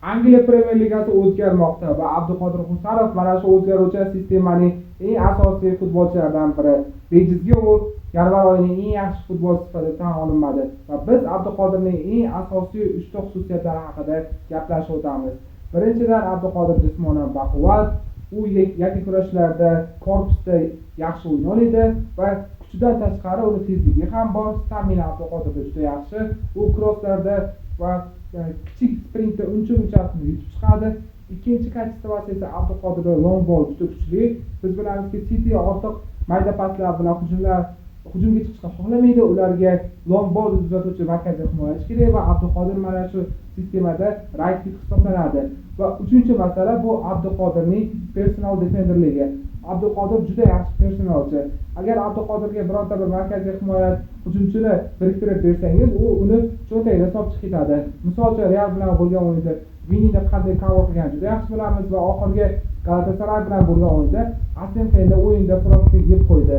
Angliya Premyer Ligasi o'zgarmoqda va Abduqodir Husanov mana shu o'zgaruvchan sistemaning eng asosiy futbolchilaridan biri. Bejizga u yanvar oyining eng yaxshi futbolchisi sifatida tan olinmadi va biz Abduqodirning eng asosiy 3 xususiyatlari haqida gaplashib o'tamiz. Birinchidan, Abduqodir jismonan baquvvat, u yakka kurashlarda korpusda yaxshi o'ynaydi va kuchidan tashqari uni tezligi ham bor. Stamina Abduqodirda juda yaxshi. U krosslarda va kichik sprintda uncha-munchasini yutib chiqadi. Ikkinchi kачествоsi esa Abduqodirda long ball juda kuchli. Biz bilamizki, City ortiq mayda paslar bilan hujumga chiqishni xohlamaydi. Ularga long ball uzatuvchi markaziy himoyachi kerak va Abduqodir mana shu sistemada right back hisoblanadi. Va uchinchi masala bu Abduqodirning personal defenderligi. Abduqodir juda yaxshi personalchi. Agar Abduqodirga bironta bir markaziy himoya hujumchini biriktirib bersangiz, u uni cho'ntagida solib chiqadi. Misol uchun Real bilan bo'lgan o'yinda Vinini qanday cover qilganini juda yaxshi bilamiz va oxirgi Galatasaray bilan bo'lgan o'yinda Asenxo'ni o'yinda prosta yeb qo'ydi.